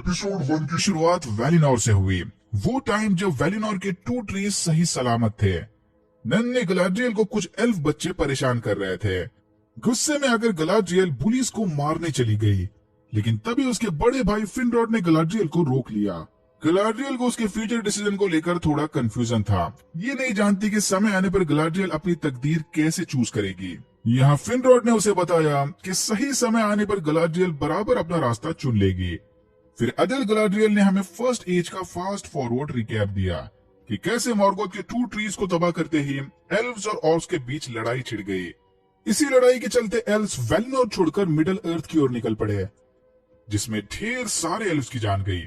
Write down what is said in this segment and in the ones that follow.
Episode 1 की शुरुआत वेलिनोर से हुई। वो टाइम जब वेलिनोर के 2 ट्रीज सही सलामत थे। नन्हे गलाड्रियल को कुछ एल्फ बच्चे परेशान कर रहे थे। गुस्से में आकर गलाड्रियल बुलीज को मारने चली गई, लेकिन तभी उसके बड़े भाई फिनरॉड ने गलाड्रियल को रोक लिया। गलाड्रियल को उसके फ्यूचर डिसीजन को लेकर थोड़ा कंफ्यूजन था। ये नहीं जानती कि समय आने पर गलाड्रियल अपनी तकदीर कैसे चूज करेगी। यहाँ फिनरॉड ने उसे बताया कि सही समय आने पर गलाड्रियल बराबर अपना रास्ता चुन लेगी। फिर अदल गलाड्रियल ने हमें फर्स्ट एज का फास्ट फॉरवर्ड रिकैप दिया कि कैसे मॉर्गोथ के 2 ट्रीज को तबाह करते ही एल्व्स और ऑर्क्स के बीच लड़ाई छिड़ गई। इसी लड़ाई के चलते एल्व्स वेलिनोर छोड़कर मिडल अर्थ की ओर निकल पड़े, जिसमें ढेर सारे एल्व्स की जान गई।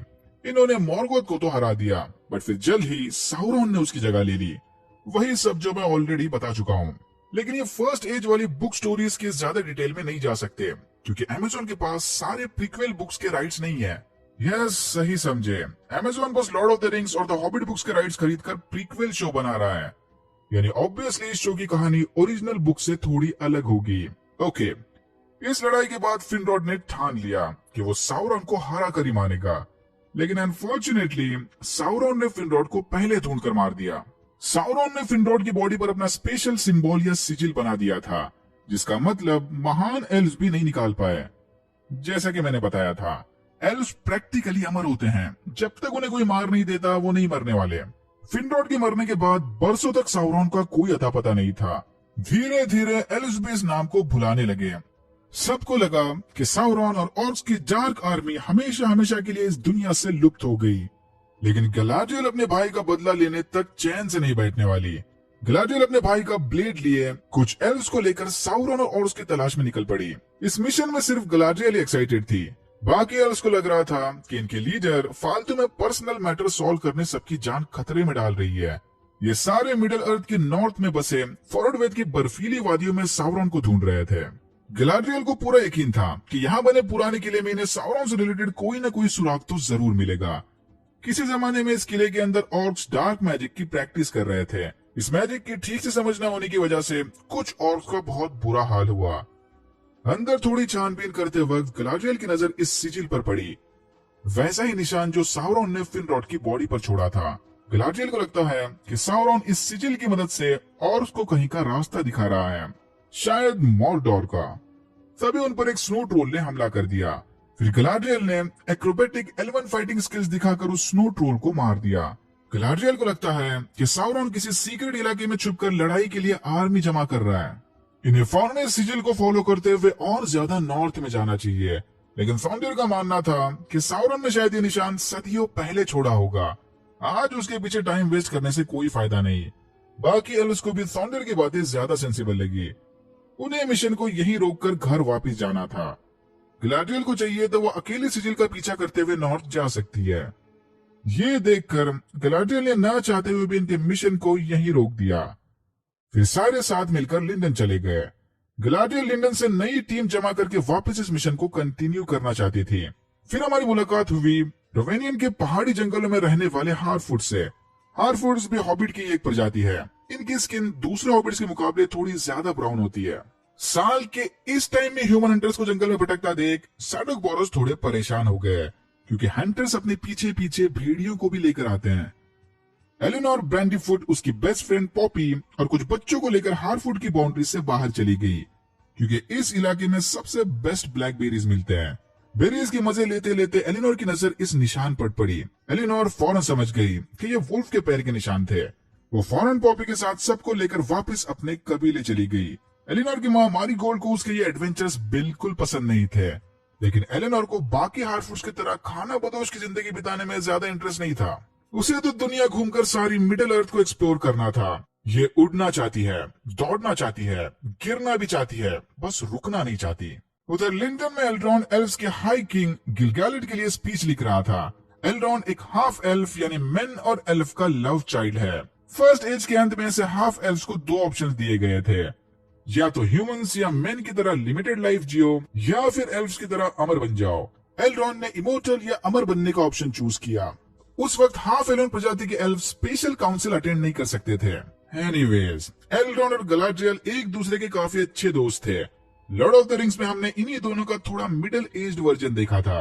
इन्होंने मॉर्गोथ को तो हरा दिया, बट फिर जल्द ही साउरॉन ने उसकी जगह ले ली। वही सब जो मैं ऑलरेडी बता चुका हूँ। लेकिन ये फर्स्ट एज वाली बुक स्टोरीज के ज्यादा डिटेल में नहीं जा सकते, क्योंकि अमेज़न के पास सारे प्रीक्वेल बुक्स के राइट्स नहीं है। यस, सही समझे। अमेज़न बस लॉर्ड ऑफ द रिंग्स और द हॉबिट बुक्स के राइट्स खरीदकर प्रीक्वेल शो बना रहा है। यानी ऑब्वियसली इस शो की कहानी ओरिजिनल बुक से थोड़ी अलग होगी। ओके, इस लड़ाई के बाद फिनरॉड ने ठान लिया कि वो साउरॉन को हरा कर ही मानेगा, लेकिन अनफॉर्चुनेटली साउरॉन ने फिनरॉड को पहले ढूंढकर मार दिया। साउरॉन ने फिनरॉड की बॉडी पर अपना स्पेशल सिंबल या सिजिल बना दिया था, जिसका मतलब महान एल्व्स भी नहीं निकाल पाए। जैसा कि मैंने बताया था, एल्व्स प्रैक्टिकली अमर होते हैं। जब तक उन्हें कोई मार नहीं देता, वो नहीं मरने वाले। फिनरॉड के मरने के बाद बरसों तक साउरॉन का कोई अता पता नहीं था। धीरे धीरे एल्व्स भी इस नाम को भुलाने लगे। सबको लगा कि साउरॉन और ऑर्क्स की डार्क आर्मी हमेशा हमेशा के लिए इस दुनिया से लुप्त हो गई। लेकिन गलाड्रियल अपने भाई का बदला लेने तक चैन से नहीं बैठने वाली। गलाड्रियल अपने भाई का ब्लेड लिए कुछ एल्व्स को लेकर साउरॉन और ऑर्क्स की तलाश में निकल पड़ी। इस मिशन में सिर्फ गलाड्रियल ही एक्साइटेड थी। बाकी एल्व्स को लग रहा था कि इनके लीडर फालतू में पर्सनल मैटर सॉल्व करने सबकी जान खतरे में डाल रही है। ये सारे मिडिल अर्थ के नॉर्थ में बसे फॉरवर्ड की बर्फीली वादियों में साउरॉन को ढूंढ रहे थे। गलाड्रियल को पूरा यकीन था कि यहाँ बने पुराने किले में इन्हें साउरॉन से रिलेटेड कोई न कोई सुराग तो जरूर मिलेगा। किसी जमाने में इस किले के अंदर ऑर्क्स डार्क मैजिक की प्रैक्टिस कर रहे थे। इस मैजिक की ठीक से समझ न होने की वजह से कुछ ऑर्क्स का बहुत बुरा हाल हुआ। अंदर थोड़ी छानबीन करते वक्त गलाड्रियल की नजर इस सिजिल पर पड़ी, वैसा ही निशान जो साउरॉन ने फिनरॉड की बॉडी पर छोड़ा था। गलाड्रियल को लगता है कि साउरॉन इस सिजिल की मदद से ऑर्क्स को कहीं का रास्ता दिखा रहा है, शायद मॉर्डोर का। तभी उन पर एक स्नो ट्रोल ने हमला कर दिया। फिर गलाड्रियल ने एक्रोबेटिक एलिमेंट फाइटिंग स्किल्स दिखाकर उस स्नो ट्रोल को मार दिया। गलाड्रियल को लगता है कि साउरॉन किसी सीक्रेट इलाके में छुपकर लड़ाई के लिए आर्मी जमा कर रहा है। इन्हें फौरन इस सिजिल को फॉलो करते हुए और ज्यादा नॉर्थ में जाना चाहिए, लेकिन सौंदर्य का मानना था कि साउरॉन ने शायद ये निशान सदियों पहले छोड़ा होगा। आज उसके पीछे टाइम वेस्ट करने से कोई फायदा नहीं। बाकी एल्व्स को भी सौंदर्य की बातें ज्यादा सेंसिबल लगी। उन्हें मिशन को यहीं रोककर घर वापस जाना था। गलाड्रियल को चाहिए तो वो अकेले सिजिल का पीछा करते हुए नॉर्थ जा सकती है। ये देखकर गलाड्रियल ने ना चाहते हुए भी इनके मिशन को यहीं रोक दिया। फिर सारे साथ मिलकर लिंडन चले गए। गलाड्रियल लिंडन से नई टीम जमा करके वापस इस मिशन को कंटिन्यू करना चाहती थी। फिर हमारी मुलाकात हुई रोवेनियन के पहाड़ी जंगलों में रहने वाले हार्फुट से। हार्फुट्स भी हॉबिट की एक प्रजाति है। इनकी स्किन दूसरे हॉबिट्स के मुकाबले थोड़ी ज्यादा ब्राउन होती है। साल के इस टाइम में ह्यूमन हंटर्स को जंगल में भटकता देख सैडोक बोरोस थोड़े परेशान हो गए, क्योंकि हंटर्स अपने पीछे पीछे भेड़ियों को भी लेकर आते हैं। एलिनोर ब्रैंडीफुट, उसकी बेस्ट फ्रेंड पॉपी और कुछ बच्चों को लेकर हार्फुट की बाउंड्री से बाहर चली गई, क्योंकि इस इलाके में सबसे बेस्ट ब्लैकबेरीज मिलते हैं। बेरीज के मजे लेते लेते एलिनोर की नजर इस निशान पर पड़ी। एलिनोर फौरन समझ गई कि ये वुल्फ के पैर के निशान थे। वो फौरन पॉपी के साथ सबको लेकर वापस अपने कबीले चली गई। एलिनोर की माँ मारी गोल्ड को उसके ये एडवेंचर्स बिल्कुल पसंद नहीं थे, लेकिन एलिनोर को बाकी हार्फुट्स की तरह खाना बदोश की जिंदगी बिताने में ज्यादा इंटरेस्ट नहीं था। उसे तो दुनिया घूमकर सारी मिडिल अर्थ को एक्सप्लोर करना था। ये उड़ना चाहती है, दौड़ना चाहती है, गिरना भी चाहती है, बस रुकना नहीं चाहती। उधर लिंडन में एल्ड्रॉन एल्व्स के हाई किंग गिलगैलेड के लिए स्पीच लिख रहा था। एल्ड्रॉन एक हाफ एल्फ यानी मेन और एल्फ का लव चाइल्ड है। फर्स्ट एज के अंत में से हाफ एल्व्स को 2 ऑप्शंस दिए गए थे, या तो ह्यूमंस या मेन की तरह लिमिटेड लाइफ जियो, या फिर एल्व्स की तरह अमर बन जाओ। एल्ड्रॉन ने इमोर्टल या अमर बनने का ऑप्शन चूज किया। उस वक्त हाफ एलोन प्रजाति के एल्फ स्पेशल काउंसिल अटेंड नहीं कर सकते थे। एनीवेज, एल्ड्रॉन और गलाड्रियल एक दूसरे के काफी अच्छे दोस्त थे। लॉर्ड ऑफ द रिंग्स में हमने इन्हीं दोनों का थोड़ा मिडिल एज्ड वर्जन देखा था।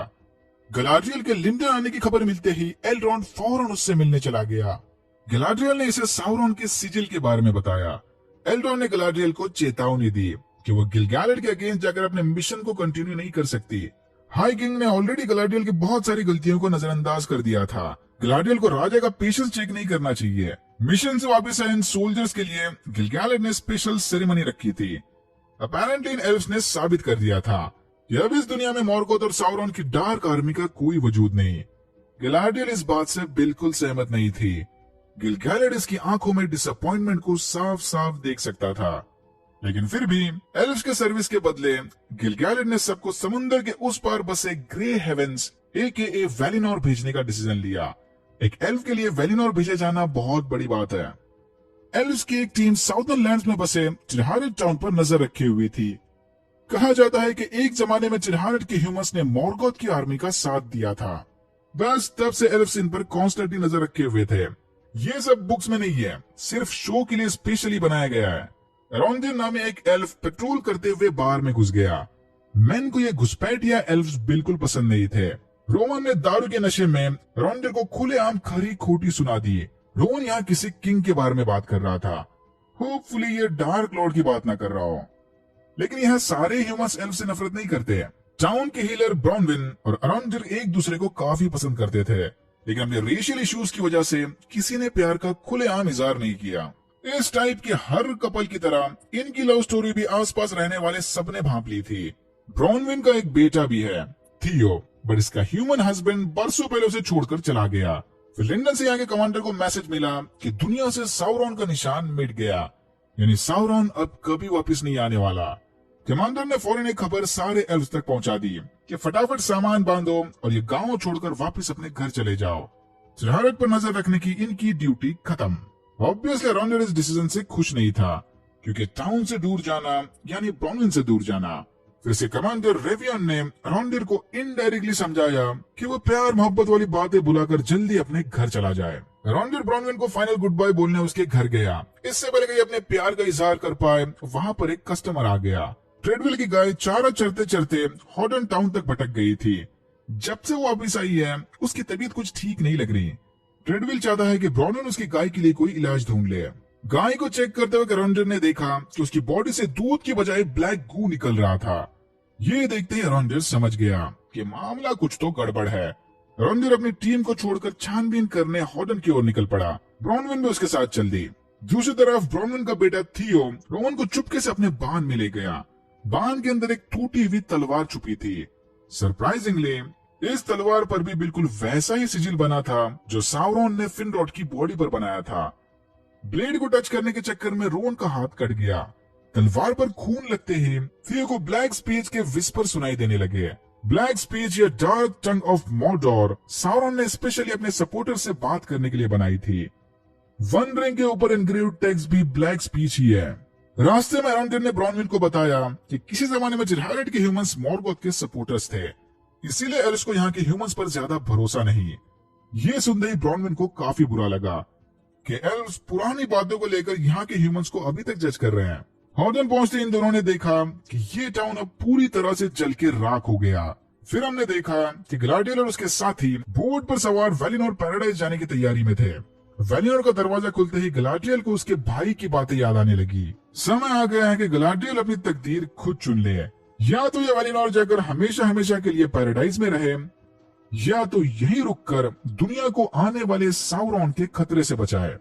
गलाड्रियल के लिंडन आने की खबर मिलते ही एलरॉन फौरन उससे मिलने चला गया। गलाड्रियल ने इसे साउरॉन के सिजिल के बारे में बताया। एलरॉन ने गलाड्रियल को चेतावनी दी कि वो गिल-गैलेड के अगेंस्ट जाकर अपने मिशन को कंटिन्यू नहीं कर सकती। हाई किंग ने ऑलरेडी गलाड्रियल की बहुत सारी गलतियों को नजरअंदाज कर दिया था। गलाड्रियल को राजा का पेशेंस चेक नहीं करना चाहिए। मिशन से वापस आए इन सोल्जर्स के लिए गिल-गैलेड ने स्पेशल सेरेमनी रखी थी। अपैरेंटली इन एल्व्स ने साबित कर दिया था कि अब इस दुनिया में मॉर्गोथ और साउरॉन की डार्क आर्मी का कोई वजूद नहीं। गलाड्रियल इस बात से बिल्कुल सहमत नहीं थी। गिल-गैलेड इसकी आंखों में डिसअपॉइंटमेंट को साफ साफ देख सकता था, लेकिन फिर भी एल्व्स के सर्विस के बदले गिल-गैलेड ने सबको समुद्र के उस पार बसे ग्रे हेवेंस AKA वैलिनोर भेजने का डिसीजन लिया। एक एल्फ के लिए वैलिनोर भेजे जाना बहुत बड़ी बात है। एल्व्स की एक टीम साउदर्न लैंड्स में बसे चिरहानेट टाउन पर नजर रखे हुई थी। कहा जाता है कि एक जमाने में चिरहानेट के ह्यूमंस ने मॉर्गोथ की आर्मी का साथ दिया था। बस तब से एल्व्स इन पर कॉन्स्टेंटली नजर रखे हुए थे। ये सब बुक्स में नहीं है, सिर्फ शो के लिए स्पेशली बनाया गया है। एरोंडिर नामे एक एल्फ पेट्रोल करते हुए बार में घुस गया। मैन को ये घुसपैठ या एल्व्स बिल्कुल पसंद नहीं थे। रोमन ने दारू के नशे में एरोंडिर को खुलेआम खरी खोटी सुना दी। रोमन यहाँ किसी किंग के बारे में बात कर रहा था। होपफुली ये डार्क लॉर्ड की बात ना कर रहा हो। लेकिन यहाँ सारे ह्यूमंस एल्फ से नफरत नहीं करते। टाउन के हीलर ब्रॉनविन और एरोंडिर एक दूसरे को काफी पसंद करते थे, लेकिन अपने रेशियल इश्यूज की वजह से किसी ने प्यार का खुलेआम इजहार नहीं किया। इस टाइप के हर कपल की तरह इनकी लव स्टोरी भी आसपास रहने वाले सबने भांप ली थी। ब्रॉनविन का एक बेटा भी है, थियो, बट इसका ह्यूमन हस्बैंड बरसों पहले उसे छोड़कर चला गया। फिर लिंडन से यहाँ के कमांडर को मैसेज मिला कि दुनिया से साउरॉन का निशान मिट गया, यानी साउरॉन अब कभी वापस नहीं आने वाला। कमांडर ने फौरन एक खबर सारे एल्व्स तक पहुंचा दी कि फटाफट सामान बांधो और ये गांव छोड़कर वापस अपने घर चले जाओ। चिरहानेट पर नजर रखने की इनकी ड्यूटी खत्म। ऑब्वियसली एरोंडिर इस डिसीजन से खुश नहीं था, क्योंकि टाउन से दूर जाना यानी ब्रॉनविन से दूर जाना। फिर से कमांडर रेवियन ने एरोंडिर को इनडायरेक्टली समझाया कि वो प्यार मोहब्बत वाली बातें भुलाकर जल्दी अपने घर चला जाए। एरोंडिर ब्रॉनविन को फाइनल गुड बाय बोलने उसके घर गया। इससे पहले कि अपने प्यार का इजहार कर पाए, वहाँ पर एक कस्टमर आ गया। ट्रेडविल की गाय चारा चरते चरते हॉडन टाउन तक भटक गई थी। जब से वो वापिस आई है, उसकी तबीयत कुछ ठीक नहीं लग रही। ट्रेडविल चाहता है कि ब्रॉनविन उसकी गाय के लिए कोई इलाज ढूंढ ले। गाय को चेक करते हुए एरोंडिर ने देखा कि उसकी बॉडी से दूध की बजाय ब्लैक गू निकल रहा था। ये देखते ही एरोंडिर समझ गया कि मामला कुछ तो गड़बड़ है। एरोंडिर अपनी टीम को छोड़कर छानबीन करने हॉडन की ओर निकल पड़ा। ब्रॉनविन भी उसके साथ चल दी। दूसरी तरफ ब्रॉनविन का बेटा थियो रोमन को चुपके से अपने बान में ले गया। बान के अंदर एक टूटी हुई तलवार छुपी थी। सरप्राइजिंगली इस तलवार पर भी बिल्कुल वैसा ही सिजिल बना था जो साउरॉन ने फिनरॉड की बॉडी पर बनाया था। ब्लेड को टच करने के चक्कर में रोन का हाथ कट गया। तलवार पर खून लगते ही थियो को ब्लैक स्पीच के विस्पर सुनाई देने लगे। ब्लैक स्पीच या dark tongue of Mordor Sauron ने स्पेशली अपने सपोर्टर से बात करने के लिए बनाई थी। वन रिंग के ऊपर एनग्रेव्ड टेक्स्ट भी ब्लैक स्पीच ही है। रास्ते में एरोंडिर ने ब्रॉनविन को बताया कि किसी जमाने में चिरहानेट के ह्यूमंस मॉर्गोथ के सपोर्टर्स थे, इसीलिए एल्व्स को यहाँ के ह्यूमंस पर ज्यादा भरोसा नहीं। ये सुनते ही ब्रॉनविन को काफी बुरा लगा कि एल्व्स पुरानी बातों को लेकर यहाँ के ह्यूमंस को अभी तक जज कर रहे हैं। हॉडन पहुंचते इन दोनों ने देखा कि ये टाउन अब पूरी तरह से जल के राख हो गया। फिर हमने देखा कि गलाडियल और उसके साथी बोट पर सवार वैलिनोर पैराडाइज जाने की तैयारी में थे। वैलिनोर का दरवाजा खुलते ही गलाडियल को उसके भाई की बातें याद आने लगी। समय आ गया है कि गलाडियल अपनी तकदीर खुद चुन ले। या तो ये वैलिनोर जाकर हमेशा हमेशा के लिए पैराडाइज में रहे, या तो यहीं रुककर दुनिया को आने वाले साउरॉन के खतरे से बचाए।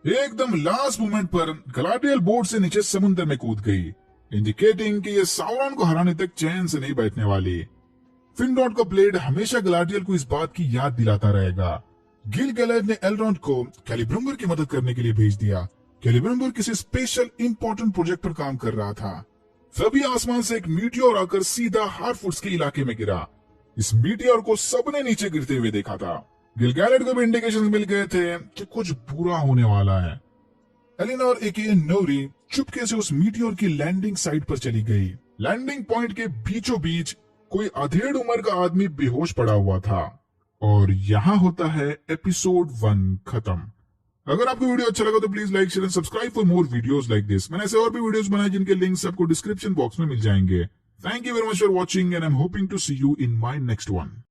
एकदम लास्ट मोमेंट पर गलाडियल बोट से नीचे समुद्र में कूद गई, इंडिकेटिंग कि ये साउरॉन को हराने तक चैन से नहीं बैठने वाली। फिनरॉड का ब्लेड हमेशा गलाडियल को इस बात की याद दिलाता रहेगा। गिल-गैलेड ने एलरॉन्ड को कैलिब्रम्बर की मदद करने के लिए भेज दिया। कैलिब्रम्बर किसी स्पेशल इंपॉर्टेंट प्रोजेक्ट पर काम कर रहा था। तभी आसमान से एक मीटियोर आकर सीधा हार्टफुट्स के इलाके में गिरा। इस मीटियोर को सबने नीचे गिरते हुए देखा था। गिल-गैलेड को भी इंडिकेशंस मिल गए थे कि कुछ बुरा होने वाला है। एलिनोर एके नोरी चुपके से उस मीटियोर की लैंडिंग साइट पर चली गई। लैंडिंग पॉइंट के बीचों बीच कोई अधेड़ उम्र का आदमी बेहोश पड़ा हुआ था। और यहाँ होता है एपिसोड 1 खत्म। अगर आपको वीडियो अच्छा लगा तो please like share and subscribe for more videos like this. मैंने ऐसे और भी वीडियोस बनाए जिनके लिंक्स आपको डिस्क्रिप्शन बॉक्स में मिल जाएंगे। Thank you very much for watching and I am hoping to see you in my next one.